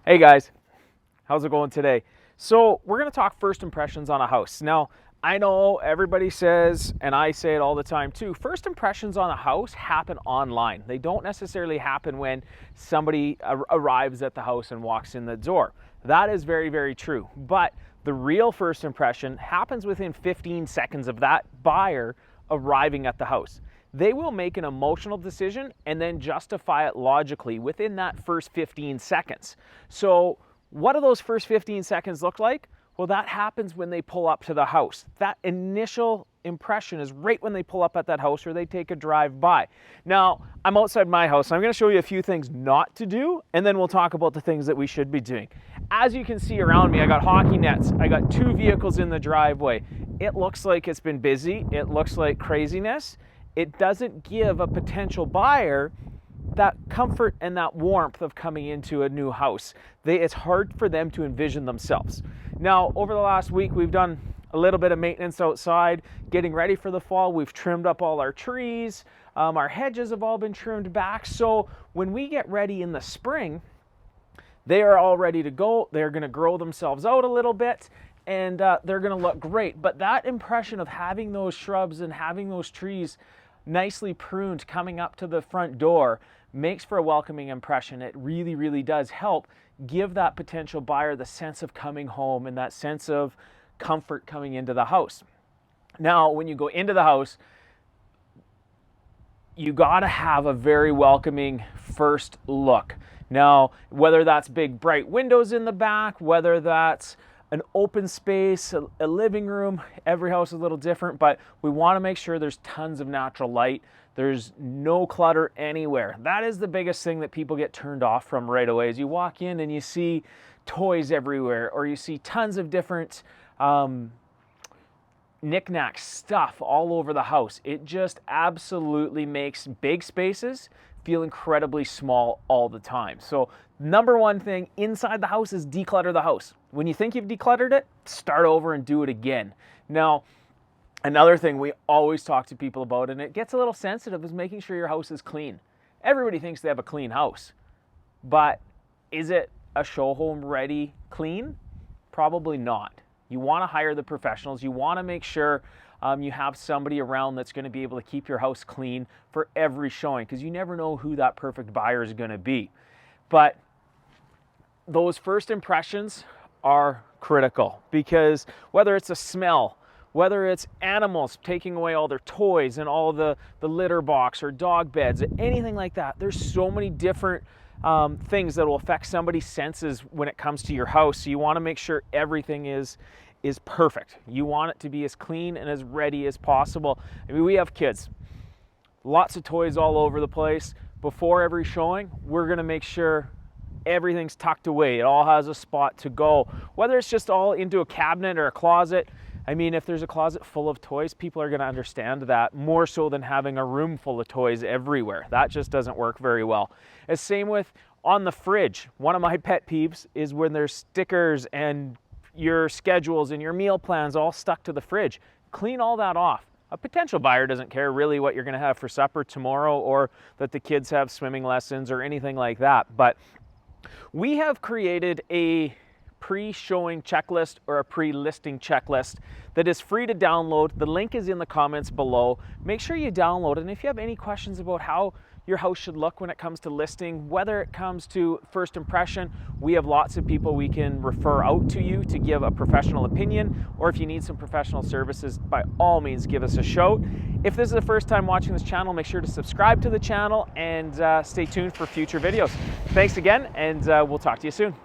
Hey guys, how's it going today? So we're going to talk first impressions on a house. Now, I know everybody says, and I say it all the time too, first impressions on a house happen online. They don't necessarily happen when somebody arrives at the house and walks in the door. That is very, very true. But the real first impression happens within 15 seconds of that buyer arriving at the house. They will make an emotional decision and then justify it logically within that first 15 seconds. So what do those first 15 seconds look like? Well, that happens when they pull up to the house. That initial impression is right when they pull up at that house or they take a drive by. Now, I'm outside my house, so I'm going to show you a few things not to do, and then we'll talk about the things that we should be doing. As you can see around me, I got hockey nets. I got 2 vehicles in the driveway. It looks like it's been busy. It looks like craziness. It doesn't give a potential buyer that comfort and that warmth of coming into a new house. It's hard for them to envision themselves. Now, over the last week, we've done a little bit of maintenance outside, getting ready for the fall. We've trimmed up all our trees. Our hedges have all been trimmed back. So when we get ready in the spring, they are all ready to go. They're going to grow themselves out a little bit, and they're going to look great. But that impression of having those shrubs and having those trees nicely pruned coming up to the front door makes for a welcoming impression. It really, really does help give that potential buyer the sense of coming home and that sense of comfort coming into the house. Now, when you go into the house, you got to have a very welcoming first look. Now, whether that's big bright windows in the back, whether that's an open space, a living room, every house is a little different, but we want to make sure there's tons of natural light. There's no clutter anywhere. That is the biggest thing that people get turned off from right away. Is you walk in and you see toys everywhere, or you see tons of different knick-knack stuff all over the house. It just absolutely makes big spaces feel incredibly small all the time. So number one thing inside the house is declutter the house. When you think you've decluttered it, start over and do it again. Now, another thing we always talk to people about, and it gets a little sensitive, is making sure your house is clean. Everybody thinks they have a clean house, but is it a show home ready clean? Probably not. You want to hire the professionals. You want to make sure you have somebody around that's going to be able to keep your house clean for every showing, because you never know who that perfect buyer is going to be. But those first impressions are critical, because whether it's a smell, whether it's animals taking away all their toys and all the litter box or dog beds, anything like that, there's so many different things that will affect somebody's senses when it comes to your house. So you want to make sure everything is perfect. You want it to be as clean and as ready as possible. I mean, we have kids, lots of toys all over the place. Before every showing, we're going to make sure everything's tucked away. It all has a spot to go, whether it's just all into a cabinet or a closet. I mean, if there's a closet full of toys, people are going to understand that more so than having a room full of toys everywhere. That just doesn't work very well. And same with on the fridge. One of my pet peeves is when there's stickers and your schedules and your meal plans all stuck to the fridge. Clean all that off. A potential buyer doesn't care really what you're going to have for supper tomorrow, or that the kids have swimming lessons or anything like that. But we have created a pre-showing checklist or a pre-listing checklist that is free to download. The link is in the comments below. Make sure you download it. And if you have any questions about how your house should look when it comes to listing, whether it comes to first impression, we have lots of people we can refer out to you to give a professional opinion, or if you need some professional services, by all means give us a shout. If this is the first time watching this channel, make sure to subscribe to the channel and stay tuned for future videos. Thanks again, and we'll talk to you soon.